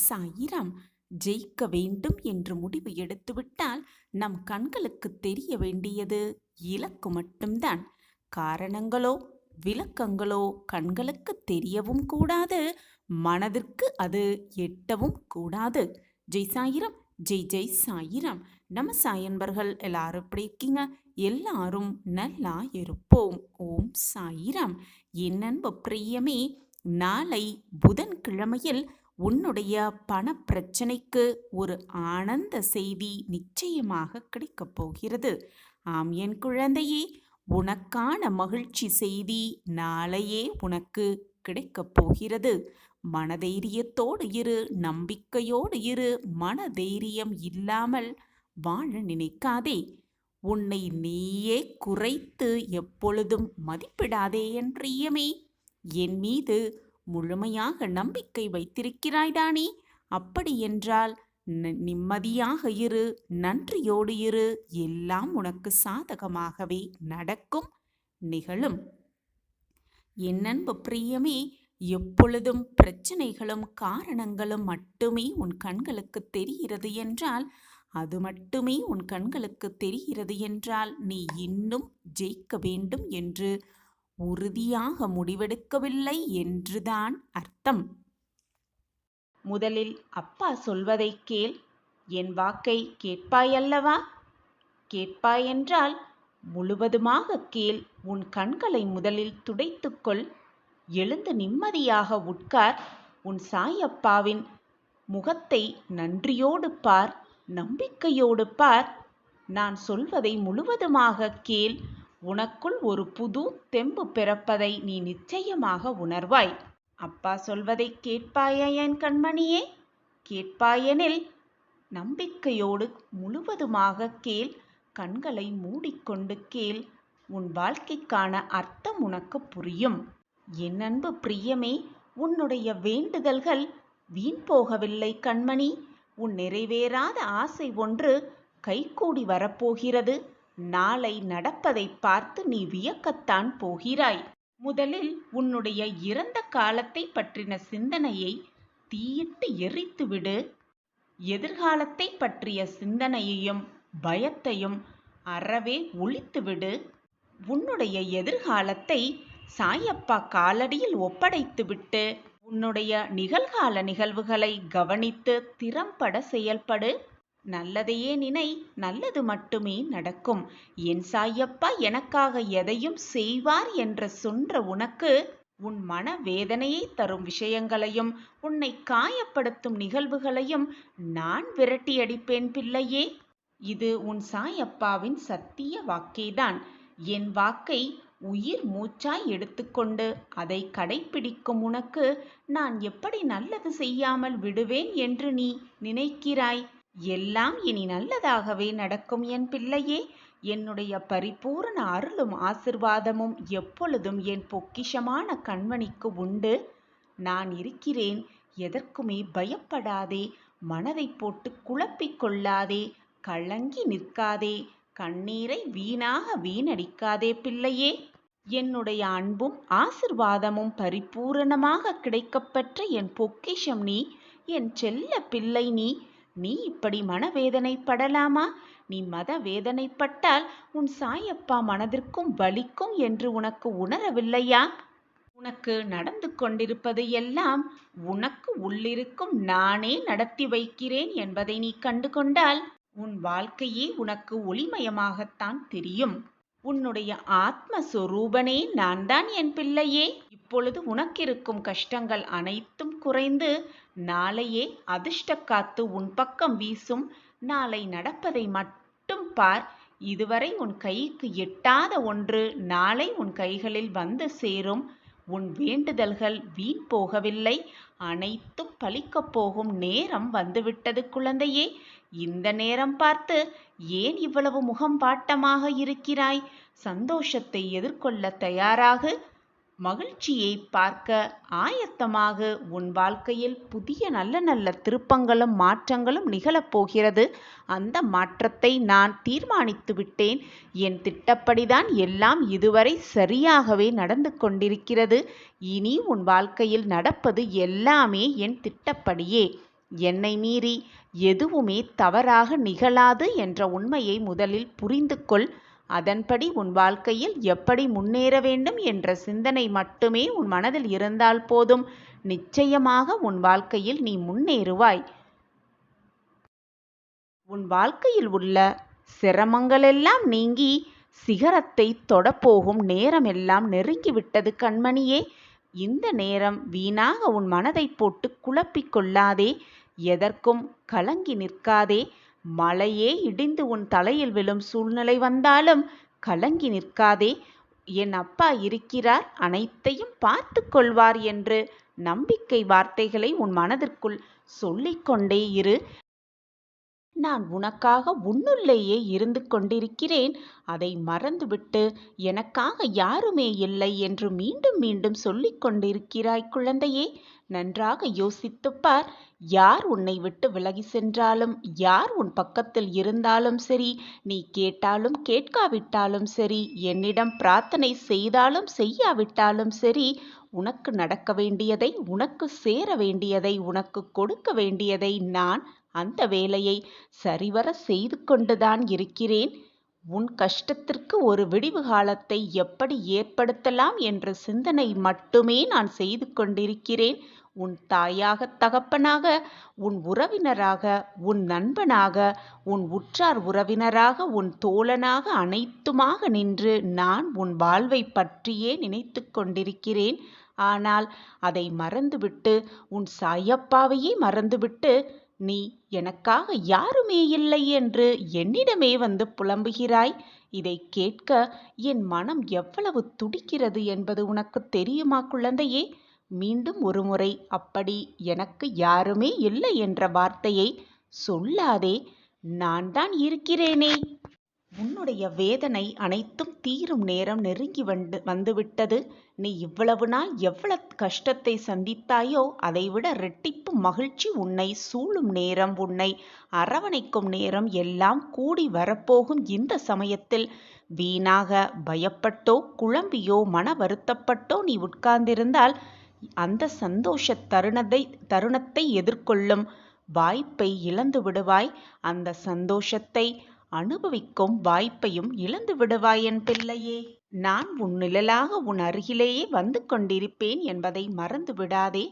சாயிராம். ஜெயிக்க வேண்டும் என்று முடிவு எடுத்துவிட்டால் நம் கண்களுக்கு தெரிய வேண்டியது இலக்கு மட்டும்தான். காரணங்களோ விளக்கங்களோ கண்களுக்கு தெரியவும் கூடாது, மனதிற்கு அது எட்டவும் கூடாது. ஜெய் சாயிராம். ஜெய் ஜெய் சாயிராம். நம்ம சாயன்பர்கள் எல்லாரும் எப்படி இருக்கீங்க? எல்லாரும் நல்லா இருப்போம். ஓம் சாயிராம். என் அன்பு பிரியமே, நாளை புதன்கிழமையில் உன்னுடைய பண பிரச்சனைக்கு ஒரு ஆனந்த செய்தி நிச்சயமாக கிடைக்கப் போகிறது. ஆம் என் குழந்தையே, உனக்கான மகிழ்ச்சி செய்தி நாளையே உனக்கு கிடைக்கப் போகிறது. மனதைரியத்தோடு இரு, நம்பிக்கையோடு இரு. மனதைரியம் இல்லாமல் வாழ நினைக்காதே. உன்னை நீயே குறைத்து எப்பொழுதும் மதிப்பிடாதே என் பிரியமே. என் மீது முழுமையாக நம்பிக்கை வைத்திருக்கிறாய்தானே? அப்படியென்றால் நிம்மதியாக இரு, நன்றியோடு இரு. எல்லாம் உனக்கு சாதகமாகவே நடக்கும், நிகழும். என் அன்பு பிரியமே, எப்பொழுதும் பிரச்சனைகளும் காரணங்களும் மட்டுமே உன் கண்களுக்கு தெரிகிறது என்றால், அது மட்டுமே உன் கண்களுக்கு தெரிகிறது என்றால், நீ இன்னும் ஜெயிக்க வேண்டும் என்று உறுதியாக முடிவெடுக்கவில்லை என்றுதான் அர்த்தம். முதலில் அப்பா சொல்வதை கேள். என் வாக்கை கேட்பாயல்லவா? கேட்பாயென்றால் முழுவதுமாக கேள். உன் கண்களை முதலில் துடைத்துக்கொள். எழுந்து நிம்மதியாக உட்கார். உன் சாயப்பாவின் முகத்தை நன்றியோடு பார், நம்பிக்கையோடு பார். நான் சொல்வதை முழுவதுமாக கேள். உனக்குள் ஒரு புது தெம்பு பிறப்பதை நீ நிச்சயமாக உணர்வாய். அப்பா சொல்வதை கேட்பாயா என் கண்மணியே? கேட்பாயெனில் நம்பிக்கையோடு முழுவதுமாக கேள். கண்களை மூடிக்கொண்டு கேள். உன் வாழ்க்கைக்கான அர்த்தம் உனக்கு புரியும். என் அன்பு பிரியமே, உன்னுடைய வேண்டுதல்கள் வீண் போகவில்லை கண்மணி. உன் நிறைவேறாத ஆசை ஒன்று கைகூடி வரப்போகிறது. நாளை நடப்பதை பார்த்து நீ வியக்கத்தான் போகிறாய். முதலில் உன்னுடைய இறந்த காலத்தை பற்றின சிந்தனையை தீயிட்டு எரித்துவிடு. எதிர்காலத்தை பற்றிய சிந்தனையையும் பயத்தையும் அறவே ஒழித்துவிடு. உன்னுடைய எதிர்காலத்தை சாயப்பா காலடியில் ஒப்படைத்துவிட்டு உன்னுடைய நிகழ்கால நிகழ்வுகளை கவனித்து திறம்பட செயல்படு. நல்லதையே நினை, நல்லது மட்டுமே நடக்கும். என் சாயப்பா எனக்காக எதையும் செய்வார் என்று சொன்ன உனக்கு உன் மன வேதனையை தரும் விஷயங்களையும் உன்னை காயப்படுத்தும் நிகழ்வுகளையும் நான் விரட்டியடிப்பேன் பிள்ளையே. இது உன் சாயப்பாவின் சத்திய வாக்கேதான். என் வாக்கை உயிர் மூச்சாய் எடுத்துக்கொண்டு அதை கடைப்பிடிக்கும் உனக்கு நான் எப்படி நல்லது செய்யாமல் விடுவேன் என்று நீ நினைக்கிறாய்? எல்லாம் இனி நல்லதாகவே நடக்கும் என் பிள்ளையே. என்னுடைய பரிபூரண அருளும் ஆசிர்வாதமும் எப்பொழுதும் என் பொக்கிஷமான கண்மணிக்கு உண்டு. நான் இருக்கிறேன். எதற்குமே பயப்படாதே. மனதை போட்டு குழப்பிக் கொள்ளாதே. கலங்கி நிற்காதே. கண்ணீரை வீணாக வீணடிக்காதே பிள்ளையே. என்னுடைய அன்பும் ஆசிர்வாதமும் பரிபூரணமாக கிடைக்கப்பெற்ற என் பொக்கிஷம் நீ, என் செல்ல பிள்ளை நீ. நீ இப்படி மனவேதனைப்படலாமா? நீ மத வேதனைப்பட்டால் உன் சாயப்பா மனதிற்கும் வலிக்கும் என்று உனக்கு உணரவில்லையா? உனக்கு நடந்து கொண்டிருப்பது எல்லாம் உனக்கு உள்ளிருக்கும் நானே நடத்தி வைக்கிறேன் என்பதை நீ கண்டு கொண்டால் உன் வாழ்க்கையே உனக்கு ஒளிமயமாகத்தான் தெரியும். உன்னுடைய ஆத்மஸ்வரூபனே நான் தான் என் பிள்ளையே. இப்பொழுது உனக்கிருக்கும் கஷ்டங்கள் அனைத்தும் குறைந்து நாளையே அதிர்ஷ்ட காத்து உன் பக்கம் வீசும். நாளை நடப்பதை மட்டும் பார். இதுவரை உன் கைக்கு எட்டாத ஒன்று நாளை உன் கைகளில் வந்து சேரும். உன் வேண்டுதல்கள் வீண் போகவில்லை. அனைத்தும் பலிக்கப் போகும் நேரம் வந்துவிட்டது குழந்தையே. இந்த நேரம் பார்த்து ஏன் இவ்வளவு முகம் வாட்டமாக இருக்கிறாய்? சந்தோஷத்தை எதிர்கொள்ள தயாராக, மகிழ்ச்சியை பார்க்க ஆயத்தமாக. உன் வாழ்க்கையில் புதிய நல்ல நல்ல திருப்பங்களும் மாற்றங்களும் நிகழப்போகிறது. அந்த மாற்றத்தை நான் தீர்மானித்து விட்டேன். என் திட்டப்படிதான் எல்லாம் இதுவரை சரியாகவே நடந்து கொண்டிருக்கிறது. இனி உன் வாழ்க்கையில் நடப்பது எல்லாமே என் திட்டப்படியே. என்னை மீறி எதுவுமே தவறாக நிகழாது என்ற உண்மையை முதலில் புரிந்து கொள். அதன்படி உன் வாழ்க்கையில் எப்படி முன்னேற வேண்டும் என்ற சிந்தனை மட்டுமே உன் மனதில் இருந்தால் போதும். நிச்சயமாக உன் வாழ்க்கையில் நீ முன்னேறுவாய். உன் வாழ்க்கையில் உள்ள சிரமங்களெல்லாம் நீங்கி சிகரத்தை தொடப்போகும் நேரமெல்லாம் நெருங்கிவிட்டது கண்மணியே. இந்த நேரம் வீணாக உன் மனதை போட்டு குழப்பிக் கொள்ளாதே. எதற்கும் கலங்கி நிற்காதே. மலையே இடிந்து உன் தலையில் விழும் சூழ்நிலை வந்தாலும் கலங்கி நிற்காதே. என் அப்பா இருக்கிறார், அனைத்தையும் பார்த்து கொள்வார் என்று நம்பிக்கை வார்த்தைகளை உன் மனதிற்குள் சொல்லிக்கொண்டே இரு. நான் உனக்காக உன்னுள்ளேயே இருந்து கொண்டிருக்கிறேன். அதை மறந்துவிட்டு எனக்காக யாருமே இல்லை என்று மீண்டும் மீண்டும் சொல்லிக் கொண்டிருக்கிறாய் குழந்தையே. நன்றாக யோசித்துப் பார். யார் உன்னை விட்டு விலகி சென்றாலும், யார் உன் பக்கத்தில் இருந்தாலும் சரி, நீ கேட்டாலும் கேட்காவிட்டாலும் சரி, என்னிடம் பிரார்த்தனை செய்தாலும் செய்யாவிட்டாலும் சரி, உனக்கு நடக்க வேண்டியதை, உனக்கு சேர வேண்டியதை, உனக்கு கொடுக்க வேண்டியதை நான் அந்த வேலையை சரிவர செய்து கொண்டுதான் இருக்கிறேன். உன் கஷ்டத்திற்கு ஒரு விடிவு காலத்தை எப்படி ஏற்படுத்தலாம் என்ற சிந்தனை மட்டுமே நான் செய்து கொண்டிருக்கிறேன். உன் தாயாக, தகப்பனாக, உன் உறவினராக, உன் நண்பனாக, உன் உற்றார் உறவினராக, உன் தோழனாக, அனைத்துமாக நின்று நான் உன் வாழ்வை பற்றியே நினைத்து கொண்டிருக்கிறேன். ஆனால் அதை மறந்துவிட்டு, உன் சாயப்பாவையே மறந்துவிட்டு, நீ எனக்காக யாருமே இல்லை என்று என்னிடமே வந்து புலம்புகிறாய். இதை கேட்க என் மனம் எவ்வளவு துடிக்கிறது என்பது உனக்கு தெரியுமா குழந்தையே? மீண்டும் ஒருமுறை அப்படி எனக்கு யாருமே இல்லை என்ற வார்த்தையை சொல்லாதே. நான் தான் இருக்கிறேனே. உன்னுடைய வேதனை அனைத்தும் தீரும் நேரம் நெருங்கி வந்துவிட்டது. நீ இவ்வளவு நாள் எவ்வளவு கஷ்டத்தை சந்தித்தாயோ அதைவிட ரெட்டிப்பு மகிழ்ச்சி உன்னை சூழும் நேரம், உன்னை அரவணைக்கும் நேரம் எல்லாம் கூடி வரப்போகும். இந்த சமயத்தில் வீணாக பயப்பட்டோ குழம்பியோ மன வருத்தப்பட்டோ நீ உட்கார்ந்திருந்தால் அந்த சந்தோஷ தருணத்தை எதிர்கொள்ளும் வாய்ப்பை இழந்து விடுவாய். அந்த சந்தோஷத்தை அனுபவிக்கும் வாய்ப்பையும் இழந்து விடுவாய் என் பிள்ளையே. நான் உன் நிழலாக உன் அருகிலேயே வந்து கொண்டிருப்பேன் என்பதை மறந்து விடாதே.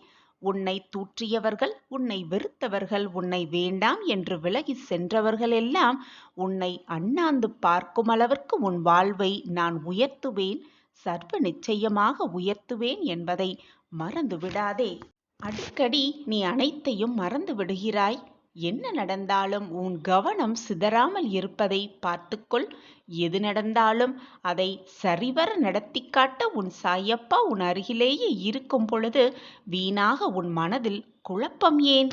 உன்னை தூற்றியவர்கள், உன்னை வெறுத்தவர்கள், உன்னை வேண்டாம் என்று விலகி சென்றவர்கள் எல்லாம் உன்னை அண்ணாந்து பார்க்கும் அளவிற்கு உன் வாழ்வை நான் உயர்த்துவேன், சர்வ நிச்சயமாக உயர்த்துவேன் என்பதை மறந்து விடாதே. அடிக்கடி நீ அனைத்தையும் மறந்து விடுகிறாய். என்ன நடந்தாலும் உன் கவனம் சிதறாமல் இருப்பதை பார்த்துக்கொள். எது நடந்தாலும் அதை சரிவர நடத்தி காட்ட உன் சாயப்பா உன் அருகிலேயே இருக்கும் பொழுது வீணாக உன் மனதில் குழப்பம் ஏன்?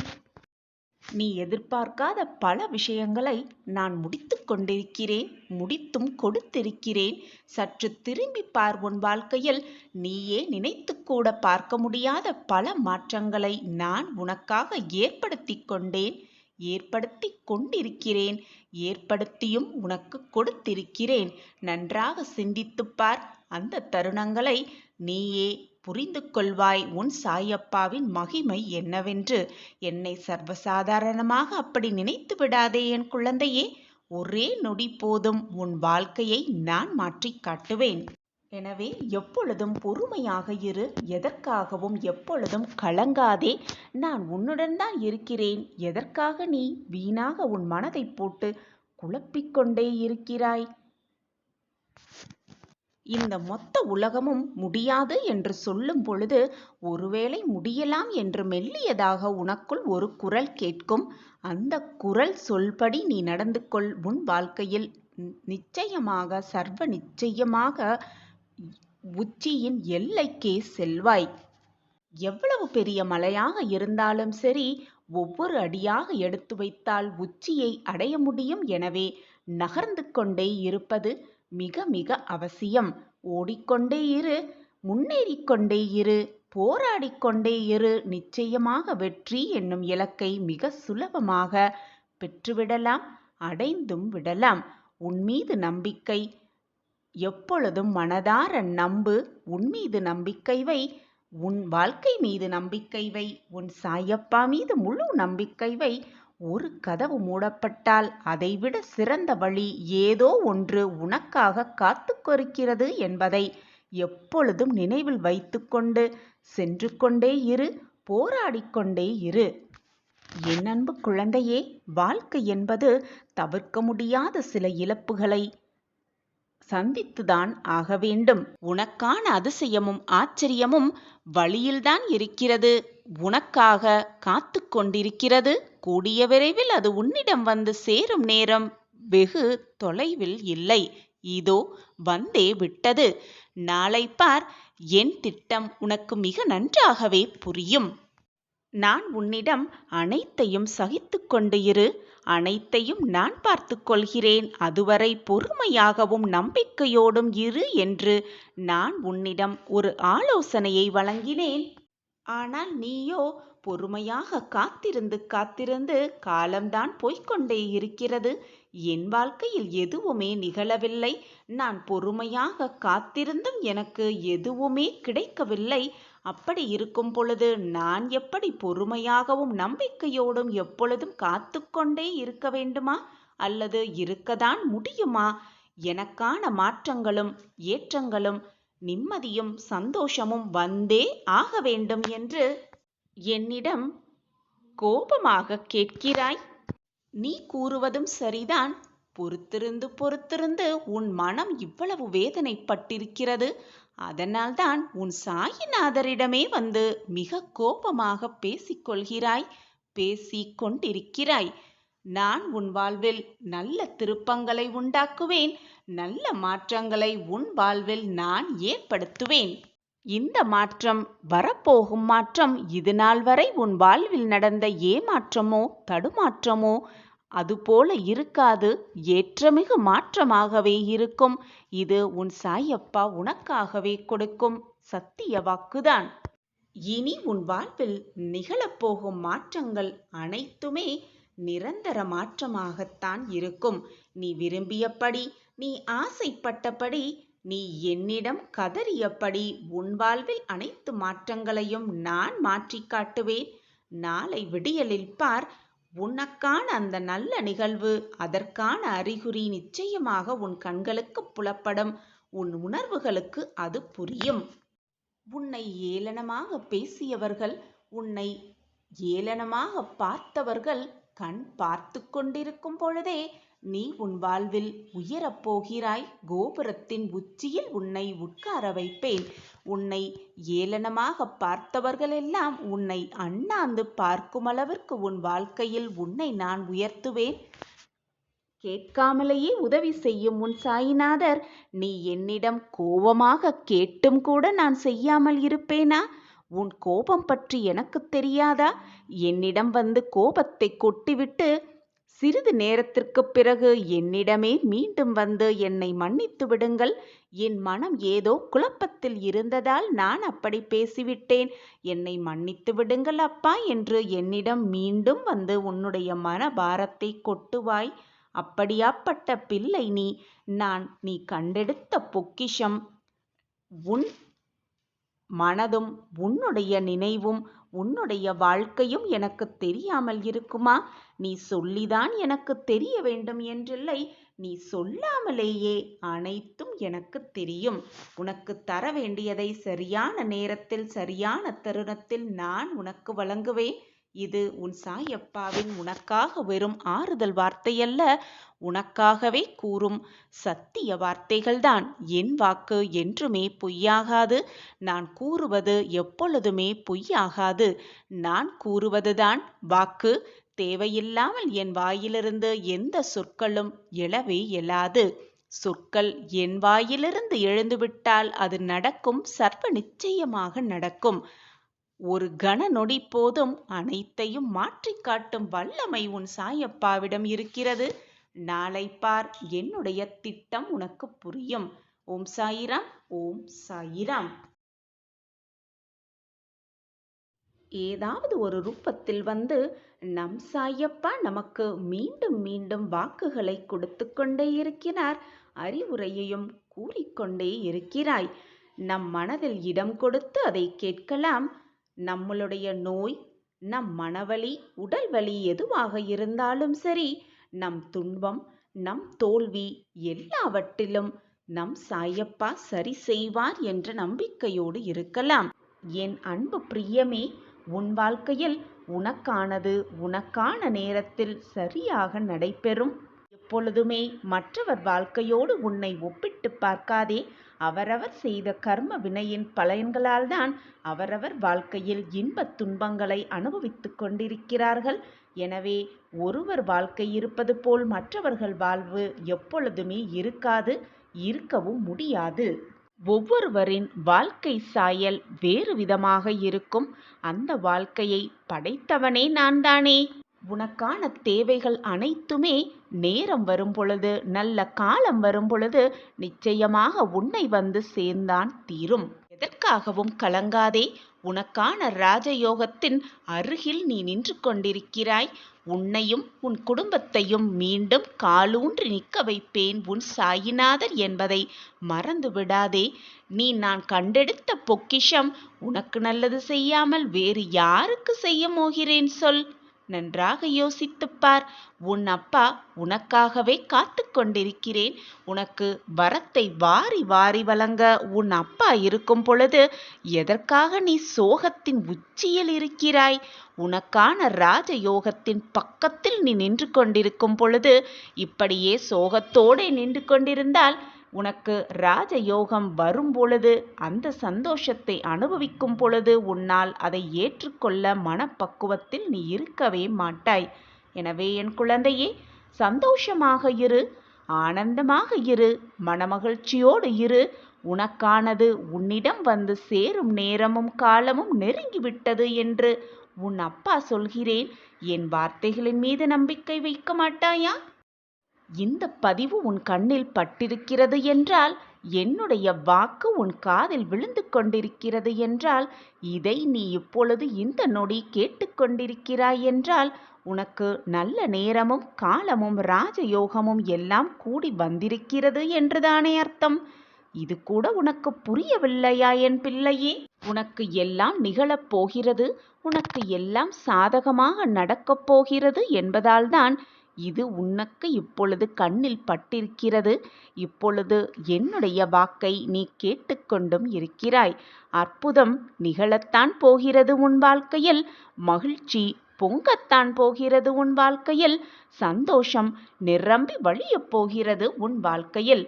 நீ எதிர்பார்க்காத பல விஷயங்களை நான் முடித்து கொண்டிருக்கிறேன், முடித்தும் கொடுத்திருக்கிறேன். சற்று திரும்பி பார். உன் வாழ்க்கையில் நீயே நினைத்து கூட பார்க்க முடியாத பல மாற்றங்களை நான் உனக்காக ஏற்படுத்தி கொண்டேன், ஏற்படுத்தி கொண்டிருக்கிறேன், ஏற்படுத்தியும் உனக்கு கொடுத்திருக்கிறேன். நன்றாக சிந்தித்துப் பார். அந்த தருணங்களை நீயே புரிந்து கொள்வாய். உன் சாயப்பாவின் மகிமை என்னவென்று. என்னை சர்வசாதாரணமாக அப்படி நினைத்து விடாதே என் குழந்தையே. ஒரே நொடி போதும் உன் வாழ்க்கையை நான் மாற்றி காட்டுவேன். எனவே எப்பொழுதும் பொறுமையாக இரு. எதற்காகவும் எப்பொழுதும் கலங்காதே. நான் உன்னுடன் தான் இருக்கிறேன். எதற்காக நீ வீணாக உன் மனதை போட்டு குழப்பிக்கொண்டே இருக்கிறாய்? இந்த மொத்த உலகமும் முடியாது என்று சொல்லும் பொழுது ஒருவேளை முடியலாம் என்று மெல்லியதாக உனக்குள் ஒரு குரல் கேட்கும். அந்த குரல் சொல்படி நீ நடந்து கொள். உன் வாழ்க்கையில் நிச்சயமாக, சர்வ நிச்சயமாக உச்சியின் எல்லைக்கே செல்வாய். எவ்வளவு பெரிய மலையாக இருந்தாலும் சரி, ஒவ்வொரு அடியாக எடுத்து வைத்தால் உச்சியை அடைய முடியும். எனவே நகர்ந்து கொண்டே இருப்பது மிக மிக அவசியம். ஓடிக்கொண்டே இரு, முன்னேறிக்கொண்டே இரு, போராடிக்கொண்டே இரு. நிச்சயமாக வெற்றி என்னும் இலக்கை மிக சுலபமாக பெற்றுவிடலாம், அடைந்தும் விடலாம். உன்மீது நம்பிக்கை எப்பொழுதும் மனதார நம்பு. உன்மீது நம்பிக்கை வை. உன் வாழ்க்கை மீது நம்பிக்கை வை. உன் சாயப்பா மீது முழு நம்பிக்கை வை. ஒரு கதவு மூடப்பட்டால் அதைவிட சிறந்த வழி ஏதோ ஒன்று உனக்காக காத்து கொண்டிருக்கிறது என்பதை எப்பொழுதும் நினைவில் வைத்துக்கொண்டு சென்று கொண்டே இரு. போராடிக்கொண்டே இரு. என் அன்பு குழந்தையே, வாழ்க்கை என்பது தவிர்க்க முடியாத சில இழப்புகளை சந்தித்துதான் ஆக வேண்டும். உனக்கான அதிசயமும் ஆச்சரியமும் வழியில்தான் இருக்கிறது. உனக்காக காத்து கொண்டிருக்கிறது. கூடிய விரைவில் அது உன்னிடம் வந்து சேரும் நேரம் வெகு தொலைவில் இல்லை. இதோ வந்தே விட்டது. நாளை பார், என் திட்டம் உனக்கு மிக நன்றாகவே புரியும். நான் உன்னிடம் அனைத்தையும் சகித்து கொண்டு இரு. அனைத்தையும் நான் பார்த்து கொள்கிறேன். அதுவரை பொறுமையாகவும் நம்பிக்கையோடும் இரு என்று நான் உன்னிடம் ஒரு ஆலோசனையை வழங்கினேன். ஆனால் நீயோ பொறுமையாக காத்திருந்து காத்திருந்து காலம்தான் போய்கொண்டே இருக்கிறது. என் வாழ்க்கையில் எதுவுமே நிகழவில்லை. நான் பொறுமையாக காத்திருந்தும் எனக்கு எதுவுமே கிடைக்கவில்லை. அப்படி இருக்கும் பொழுது நான் எப்படி பொறுமையாகவும் நம்பிக்கையோடும் எப்பொழுதும் காத்து கொண்டே இருக்க வேண்டுமா? அல்லது இருக்கத்தான் முடியுமா? எனக்கான மாற்றங்களும் ஏற்றங்களும் நிம்மதியும் சந்தோஷமும் வந்தே ஆக வேண்டும் என்று என்னிடம் கோபமாக கேட்கிறாய். நீ கூறுவதும் சரிதான். பொறுத்திருந்து பொறுத்திருந்து உன் மனம் இவ்வளவு வேதனைப்பட்டிருக்கிறது. அதனால்தான் உன் சாயிநாதரிடமே வந்து மிக கோபமாக பேசிக்கொள்கிறாய், பேசிக்கொண்டிருக்கிறாய். நான் உன் வாழ்வில் நல்ல திருப்பங்களை உண்டாக்குவேன். நல்ல மாற்றங்களை உன் வாழ்வில் நான் ஏற்படுத்துவேன். இந்த மாற்றம், வரப்போகும் மாற்றம், இதுநாள் வரை உன் வாழ்வில் நடந்த ஏமாற்றமோ தடுமாற்றமோ அதுபோல இருக்காது. ஏற்றமிகு மாற்றமாகவே இருக்கும். இது உன் சாயப்பா உனக்காகவே கொடுக்கும் சத்திய வாக்குதான். இனி உன் வாழ்வில் நிகழப்போகும் மாற்றங்கள் அனைத்துமே நிரந்தர மாற்றமாகத்தான் இருக்கும். நீ விரும்பியபடி, நீ ஆசைப்பட்டபடி, நீ என்னிடம் கதறியபடி உன் வாழ்வில் அனைத்து மாற்றங்களையும் நான் மாற்றி காட்டுவேன். நாளை விடியலில் பார், உனக்கான அந்த நல்ல நிகழ்வு, அதற்கான அறிகுறி நிச்சயமாக உன் கண்களுக்கு புலப்படும். உன் உணர்வுகளுக்கு அது புரியும். உன்னை ஏளனமாக பேசியவர்கள், உன்னை ஏளனமாக பார்த்தவர்கள் கண் பார்த்து கொண்டிருக்கும் பொழுதே நீ உன் வாழ்வில் உயரப்போகிறாய். கோபுரத்தின் உச்சியில் உன்னை உட்கார வைப்பேன். உன்னை ஏளனமாக பார்த்தவர்களெல்லாம் உன்னை அண்ணாந்து பார்க்கும் அளவிற்கு உன் வாழ்க்கையில் உன்னை நான் உயர்த்துவேன். கேட்காமலேயே உதவி செய்யும் உன் சாயிநாதர், நீ என்னிடம் கோபமாக கேட்டும் கூட நான் செய்யாமல் இருப்பேனா? உன் கோபம் பற்றி எனக்கு தெரியாதா? என்னிடம் வந்து கோபத்தை கொட்டிவிட்டு சிறிது நேரத்திற்கு பிறகு என்னிடமே மீண்டும் வந்து என்னை மன்னித்து விடுங்கள். என் மனம் ஏதோ குழப்பத்தில் இருந்ததால் நான் அப்படி பேசிவிட்டேன். என்னை மன்னித்து விடுங்கள் அப்பா என்று என்னிடம் மீண்டும் வந்து உன்னுடைய மனபாரத்தை கொட்டுவாய். அப்படியாப்பட்ட பிள்ளை நீ. நீ கண்டெடுத்த பொக்கிஷம். உன் மனதும் உன்னுடைய நினைவும் உன்னுடைய வாழ்க்கையும் எனக்கு தெரியாமல் இருக்குமா? நீ சொல்லிதான் எனக்கு தெரிய வேண்டும் என்றில்லை. நீ சொல்லாமலேயே அனைத்தும் எனக்கு தெரியும். உனக்கு தர வேண்டியதை சரியான நேரத்தில் சரியான தருணத்தில் நான் உனக்கு வழங்குவேன். இது உன் சாயப்பாவின் உனக்காக வெறும் ஆறுதல் வார்த்தையல்ல, உனக்காகவே கூறும் சத்திய வார்த்தைகள்தான். என் வாக்கு என்றுமே பொய்யாகாது. நான் கூறுவது எப்பொழுதுமே பொய்யாகாது. நான் கூறுவதுதான் வாக்கு. தேவையில்லாமல் என் வாயிலிருந்து எந்த சொற்களும் எழவே எழாது. சொற்கள் என் வாயிலிருந்து எழுந்துவிட்டால் அது நடக்கும், சர்வ நிச்சயமாக நடக்கும். ஒரு கண நொடி போதும் அனைத்தையும் மாற்றி காட்டும் வல்லமை உன் சாயப்பாவிடம் இருக்கிறது. நாளை பார், என்னுடைய திட்டம் உனக்கு புரியும். ஓம் சாயிராம். ஓம் சாயிராம். ஏதாவது ஒரு ரூபத்தில் வந்து நம் சாயப்பா நமக்கு மீண்டும் மீண்டும் வாக்குகளை கொடுத்து கொண்டே இருக்கிறார். அறிவுரையையும் கூறிக்கொண்டே இருக்கிறாய். நம் மனதில் இடம் கொடுத்து அதை கேட்கலாம். நம்மளுடைய நோய், நம் மனவலி, உடல் வலி எதுவாக இருந்தாலும் சரி, நம் துன்பம், நம் தோல்வி எல்லாவற்றிலும் நம் சாயப்பா சரி செய்வார் என்ற நம்பிக்கையோடு இருக்கலாம். என் அன்பு பிரியமே, உன் வாழ்க்கையில் உனக்கானது உனக்கான நேரத்தில் சரியாக நடைபெறும். எப்பொழுதுமே மற்றவர் வாழ்க்கையோடு உன்னை ஒப்பிட்டு பார்க்காதே. அவரவர் செய்த கர்ம வினையின் பலன்களால் தான் அவரவர் வாழ்க்கையில் இன்பத் துன்பங்களை அனுபவித்துக் கொண்டிருக்கிறார்கள். எனவே ஒருவர் வாழ்க்கை இருப்பது போல் மற்றவர்கள் வாழ்வு எப்பொழுதுமே இருக்காது, இருக்கவும் முடியாது. ஒவ்வொருவரின் வாழ்க்கை சாயல் வேறு விதமாக இருக்கும். அந்த வாழ்க்கையை படைத்தவனே நான் தானே. உனக்கான தேவைகள் அனைத்துமே நேரம் வரும் பொழுது, நல்ல காலம் வரும் பொழுது நிச்சயமாக உன்னை வந்து சேர்ந்தான் தீரும். எதற்காகவும் கலங்காதே. உனக்கான ராஜயோகத்தின் அருகில் நீ நின்று கொண்டிருக்கிறாய். உன்னையும் உன் குடும்பத்தையும் மீண்டும் காலூன்றி நிற்க வைப்பேன் உன் சாயிநாதர் என்பதை மறந்து விடாதே. நான் கண்டெடுத்த பொக்கிஷம் உனக்கு நல்லது செய்யாமல் வேறு யாருக்கு செய்ய போகிறேன் சொல்? நன்றாக யோசித்துப்பார். உன் அப்பா உனக்காகவே காத்து கொண்டிருக்கிறேன். உனக்கு வரத்தை வாரி வாரி வழங்க உன் அப்பா இருக்கும் பொழுது எதற்காக நீ சோகத்தின் உச்சியில் இருக்கிறாய்? உனக்கான ராஜயோகத்தின் பக்கத்தில் நீ நின்று கொண்டிருக்கும் பொழுது இப்படியே சோகத்தோடு நின்று கொண்டிருந்தால் உனக்கு ராஜயோகம் வரும் பொழுது, அந்த சந்தோஷத்தை அனுபவிக்கும் பொழுது உன்னால் அதை ஏற்றுக்கொள்ள மனப்பக்குவத்தில் நீ இருக்கவே மாட்டாய். எனவே என் குழந்தையே, சந்தோஷமாக இரு, ஆனந்தமாக இரு, மனமகிழ்ச்சியோடு இரு. உனக்கானது உன்னிடம் வந்து சேரும் நேரமும் காலமும் நெருங்கிவிட்டது என்று உன் அப்பா சொல்கிறேன். என் வார்த்தைகளின் மீது நம்பிக்கை வைக்க மாட்டாயா? இந்த பதிவு உன் கண்ணில் பட்டிருக்கிறது என்றால், என்னுடைய வாக்கு உன் காதில் விழுந்து கொண்டிருக்கிறது என்றால், இதை நீ இப்பொழுது இந்த நொடி கேட்டுக்கொண்டிருக்கிறாய் என்றால், உனக்கு நல்ல நேரமும் காலமும் ராஜயோகமும் எல்லாம் கூடி வந்திருக்கிறது என்றுதானே அர்த்தம். இது கூட உனக்கு புரியவில்லையா என் பிள்ளையே? உனக்கு எல்லாம் நிகழப் போகிறது, உனக்கு எல்லாம் சாதகமாக நடக்கப் போகிறது என்பதால்தான் இது உனக்கு இப்பொழுது கண்ணில் பட்டிருக்கிறது. இப்பொழுது என்னுடைய வாக்கை நீ கேட்டுக்கொண்டும் இருக்கிறாய். அற்புதம் நிகழத்தான் போகிறது உன் வாழ்க்கையில். மகிழ்ச்சி பொங்கத்தான் போகிறது உன் வாழ்க்கையில். சந்தோஷம் நிரம்பி வழியப் போகிறது உன் வாழ்க்கையில்.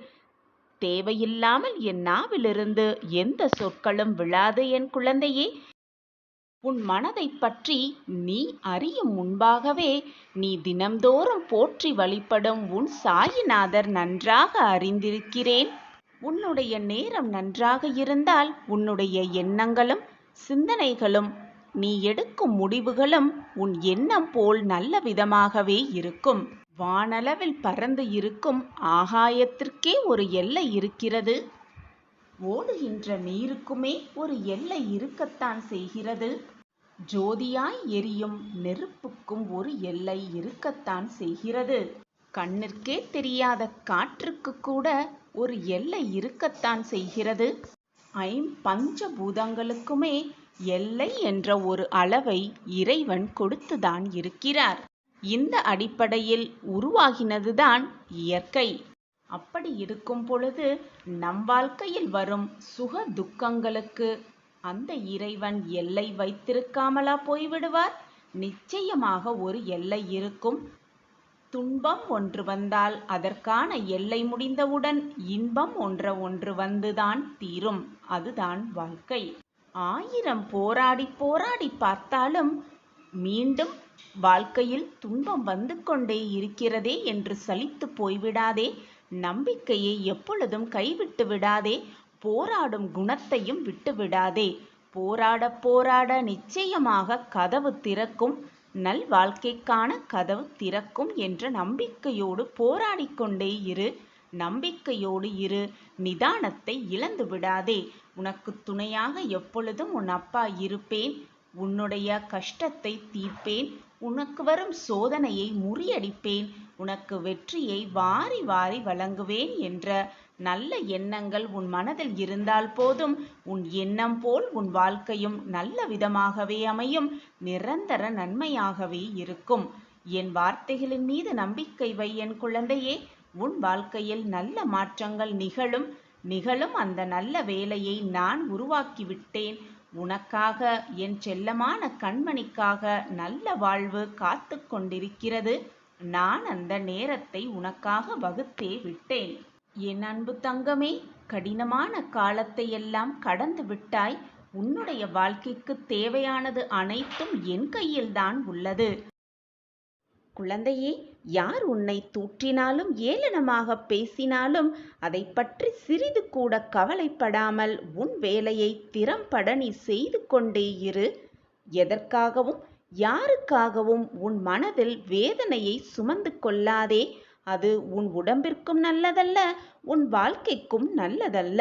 தேவையில்லாமல் என் நாவிலிருந்து எந்த சொற்களும் விழாது என் குழந்தையே. உன் மனதை பற்றி நீ அறியும் முன்பாகவே நீ தினம்தோறும் போற்றி வழிபடும் உன் சாயிநாதர் நன்றாக அறிந்திருக்கிறேன். உன்னுடைய நேரம் நன்றாக இருந்தால் உன்னுடைய எண்ணங்களும் சிந்தனைகளும் நீ எடுக்கும் முடிவுகளும் உன் எண்ணம் போல் நல்ல விதமாகவே இருக்கும். வானளவில் பறந்து இருக்கும் ஆகாயத்திற்கே ஒரு எல்லை இருக்கிறது. ஓடுகின்ற நீருக்குமே ஒரு எல்லை இருக்கத்தான் செய்கிறது. ஜோதியாய் எரியும் நெருப்புக்கும் ஒரு எல்லை இருக்கத்தான் செய்கிறது. கண்ணிற்கே தெரியாத காற்றுக்கு கூட ஒரு எல்லை இருக்கத்தான் செய்கிறது. ஐம்பஞ்சபூதங்களுக்குமே எல்லை என்ற ஒரு அளவை இறைவன் கொடுத்துதான் இருக்கிறார். இந்த அடிப்படையில் உருவாகினதுதான் இயற்கை. அப்படி இருக்கும் பொழுது நம் வாழ்க்கையில் வரும் சுக துக்கங்களுக்கு அந்த இறைவன் எல்லை வைத்திருக்காமலா போய்விடுவார்? நிச்சயமாக ஒரு எல்லை இருக்கும். துன்பம் ஒன்று வந்தால் அதற்கான எல்லை முடிந்தவுடன் இன்பம் ஒன்று வந்துதான் தீரும். அதுதான் வாழ்க்கை. 1000 போராடி போராடி பார்த்தாலும் மீண்டும் வாழ்க்கையில் துன்பம் வந்து கொண்டே இருக்கிறதே என்று சலித்து போய்விடாதே. நம்பிக்கையை எப்பொழுதும் கைவிட்டு விடாதே. போராடும் குணத்தையும் விட்டு விடாதே. போராட போராட நிச்சயமாக கதவு திறக்கும். நல் வாழ்க்கைக்கான கதவு திறக்கும் என்ற நம்பிக்கையோடு போராடிக்கொண்டே இரு. நம்பிக்கையோடு இரு. நிதானத்தை இழந்து விடாதே. உனக்கு துணையாக எப்பொழுதும் உன் அப்பா இருப்பேன். உன்னுடைய கஷ்டத்தை தீர்ப்பேன். உனக்கு வரும் சோதனையை முறியடிப்பேன். உனக்கு வெற்றியை வாரி வாரி வழங்குவேன் என்ற நல்ல எண்ணங்கள் உன் மனதில் இருந்தால் போதும். உன் எண்ணம் போல் உன் வாழ்க்கையும் நல்ல விதமாகவே அமையும், நிரந்தர நன்மையாகவே இருக்கும். என் வார்த்தைகளின் மீது நம்பிக்கை வை என் குழந்தையே. உன் வாழ்க்கையில் நல்ல மாற்றங்கள் நிகழும் அந்த நல்ல வேலையை நான் உருவாக்கிவிட்டேன். உனக்காக, என் செல்லமான கண்மணிக்காக நல்ல வாழ்வு காத்து கொண்டிருக்கிறது. நான் அந்த நேரத்தை உனக்காக வகுத்தே விட்டேன். என் அன்பு தங்கமே, கடினமான காலத்தை எல்லாம் கடந்து விட்டாய். உன்னுடைய வாழ்க்கைக்கு தேவையானது அனைத்தும் என் கையில்தான் உள்ளது. குழந்தையே, யார் உன்னை தூற்றினாலும் ஏளனமாக பேசினாலும் அதை பற்றி சிறிது கூட கவலைப்படாமல் உன் வேலையை திறம்பட நீ செய்து கொண்டே இரு. எதற்காகவும் யாருக்காகவும் உன் மனதில் வேதனையை சுமந்து கொள்ளாதே. அது உன் உடம்பிற்கும் நல்லதல்ல, உன் வாழ்க்கைக்கும் நல்லதல்ல.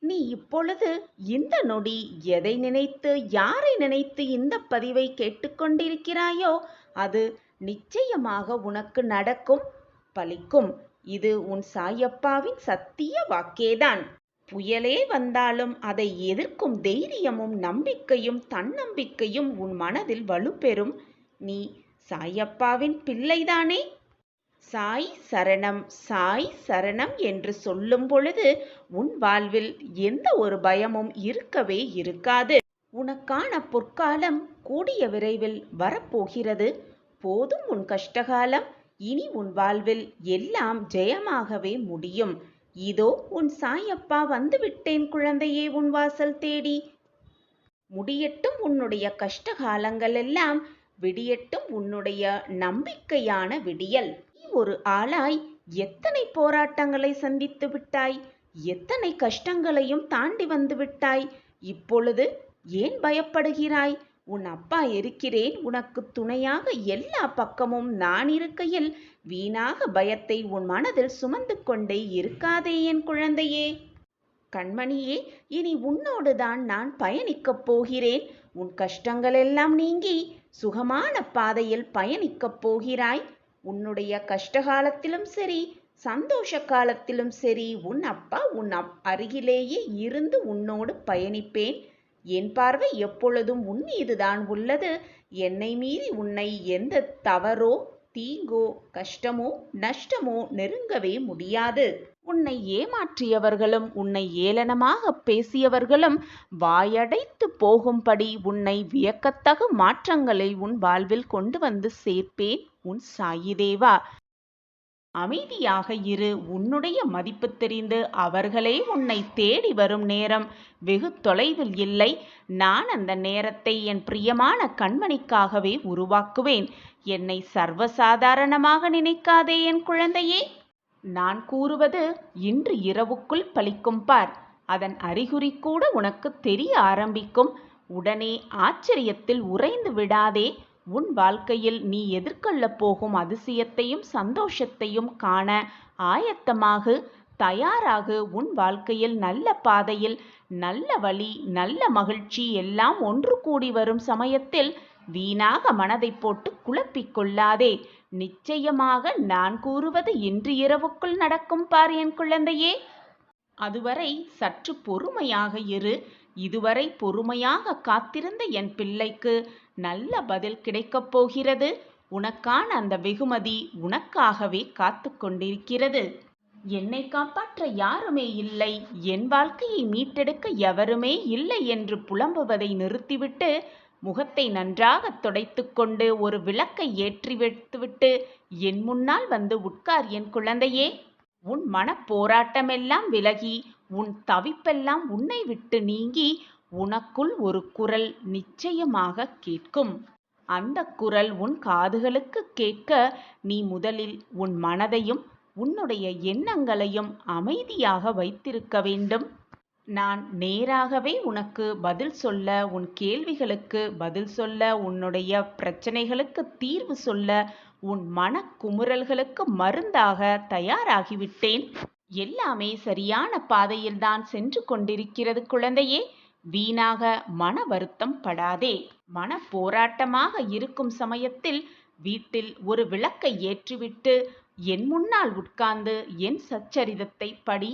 நீ இப்பொழுது இந்த நொடி எதை நினைத்து யாரை நினைத்து இந்த பதிவை கேட்டுக்கொண்டிருக்கிறாயோ அது நிச்சயமாக உனக்கு நடக்கும், பலிக்கும். இது உன் சாயப்பாவின் சத்திய வாக்கேதான். புயலே வந்தாலும் அதை எதிர்க்கும் தைரியமும் நம்பிக்கையும் தன்னம்பிக்கையும் உன் மனதில் வலுப்பெறும். நீ சாயப்பாவின் பிள்ளைதானே? சாய் சரணம், சாய் சரணம் என்று சொல்லும் பொழுது உன் வாழ்வில் எந்த ஒரு பயமும் இருக்கவே இருக்காது. உனக்கான பொற்காலம் கூடிய விரைவில் வரப்போகிறது. போதும் உன் கஷ்டகாலம். இனி உன் வாழ்வில் எல்லாம் ஜெயமாகவே முடியும். இதோ உன் சாயப்பா வந்துவிட்டேன் குழந்தையே, உன் வாசல் தேடி. முடியட்டும் உன்னுடைய கஷ்டகாலங்கள் எல்லாம், விடியட்டும் உன்னுடைய நம்பிக்கையான விடியல். நீ ஒரு ஆளாய் எத்தனை போராட்டங்களை சந்தித்து விட்டாய், எத்தனை கஷ்டங்களையும் தாண்டி வந்து விட்டாய். இப்பொழுது ஏன் பயப்படுகிறாய்? உன் அப்பா இருக்கிறேன் உனக்கு துணையாக. எல்லா பக்கமும் நான் இருக்கையில் வீணாக பயத்தை உன் மனதில் சுமந்து கொண்டே இருக்காதே என் குழந்தையே. கண்மணியே, இனி உன்னோடுதான் நான் பயணிக்கப் போகிறேன். உன் கஷ்டங்களெல்லாம் நீங்கி சுகமான பாதையில் பயணிக்கப் போகிறாய். உன்னுடைய கஷ்டகாலத்திலும் சரி, சந்தோஷ காலத்திலும் சரி, உன் அப்பா உன் அருகிலேயே இருந்து உன்னோடு பயணிப்பேன். என் பார்வை எப்பொழுதும் உன் மீதுதான் உள்ளது. என்னை மீறி உன்னை எந்த தவறோ தீங்கோ கஷ்டமோ நஷ்டமோ நெருங்கவே முடியாது. உன்னை ஏமாற்றியவர்களும் உன்னை ஏளனமாக பேசியவர்களும் வாயடைத்து போகும்படி உன்னை வியக்கத்தகு மாற்றங்களை உன் வாழ்வில் கொண்டு வந்து சேர்ப்பேன் உன் சாயிதேவா. அமைதியாக இரு. உன்னுடைய மதிப்பு தெரிந்து அவர்களே உன்னை தேடி வரும் நேரம் வெகு தொலைவில் இல்லை. நான் அந்த நேரத்தை என் பிரியமான கண்மணிக்காகவே உருவாக்குவேன். என்னை சர்வசாதாரணமாக நினைக்காதே என் குழந்தையே. நான் கூறுவது இன்று இரவுக்குள் பலிக்கும் பார். அதன் அறிகுறி கூட உனக்கு தெரிய ஆரம்பிக்கும். உடனே ஆச்சரியத்தில் உறைந்து விடாதே. உன் வாழ்க்கையில் நீ எதிர்கொள்ளப் போகும் அதிசயத்தையும் சந்தோஷத்தையும் காண ஆயத்தமாகு, தயாராகு. உன் வாழ்க்கையில் நல்ல பாதையில் நல்ல வழி, நல்ல மகிழ்ச்சி எல்லாம் ஒன்று கூடி வரும் சமயத்தில் வீணாக மனதை போட்டு குழப்பிக்கொள்ளாதே. நிச்சயமாக நான் கூறுவது இன்று இரவுக்குள் நடக்கும் பார் என் குழந்தையே. அதுவரை சற்று பொறுமையாக இரு. இதுவரை பொறுமையாக காத்திருந்த என் பிள்ளைக்கு நல்ல பதில் கிடைக்கப் போகிறது. உனக்கான அந்த வெகுமதி உனக்காகவே காத்து கொண்டிருக்கிறது. என்னை காப்பாற்ற யாருமே இல்லை, என் வாழ்க்கையை மீட்டெடுக்க எவருமே இல்லை என்று புலம்புவதை நிறுத்திவிட்டு முகத்தை நன்றாக துடைத்து கொண்டு ஒரு விளக்கை ஏற்றி வைத்துவிட்டு என் முன்னால் வந்து உட்கார் என் குழந்தையே. உன் மனப்போராட்டமெல்லாம் விலகி, உன் தவிப்பெல்லாம் உன்னை விட்டு நீங்கி உனக்குள் ஒரு குரல் நிச்சயமாக கேட்கும். அந்த குரல் உன் காதுகளுக்கு கேட்க நீ முதலில் உன் மனதையும் உன்னுடைய எண்ணங்களையும் அமைதியாக வைத்திருக்க வேண்டும். நான் நேராகவே உனக்கு பதில் சொல்ல, உன் கேள்விகளுக்கு பதில் சொல்ல, உன்னுடைய பிரச்சனைகளுக்கு தீர்வு சொல்ல, உன் மனக்குமுறல்களுக்கு மருந்தாக தயாராகிவிட்டேன். எல்லாமே சரியான பாதையில்தான் சென்று கொண்டிருக்கிறது குழந்தையே. வீணாக மன வருத்தம் படாதே. மன போராட்டமாக இருக்கும் சமயத்தில் வீட்டில் ஒரு விளக்கை ஏற்றிவிட்டு என் முன்னால் உட்கார்ந்து என் சச்சரிதத்தை படி.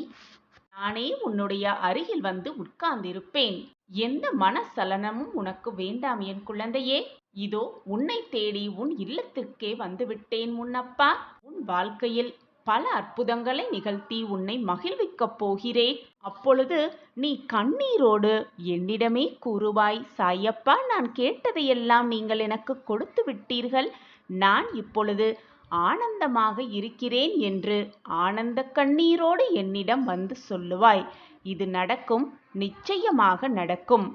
நானே உன்னுடைய அருகில் வந்து உட்கார்ந்திருப்பேன். எந்த மனசலனமும் உனக்கு வேண்டாம் என் குழந்தையே. இதோ உன்னை தேடி உன் இல்லத்திற்கே வந்துவிட்டேன் முன்னப்பா. உன் வாழ்க்கையில் பல அற்புதங்களை நிகழ்த்தி உன்னை மகிழ்விக்கப் போகிறேன். அப்பொழுது நீ கண்ணீரோடு என்னிடமே கூறுவாய், சாயப்பா, நான் கேட்டதையெல்லாம் நீங்கள் எனக்கு கொடுத்து விட்டீர்கள். நான் இப்பொழுது ஆனந்தமாக இருக்கிறேன் என்று ஆனந்த கண்ணீரோடு என்னிடம் வந்து சொல்லுவாய். இது நடக்கும், நிச்சயமாக நடக்கும்.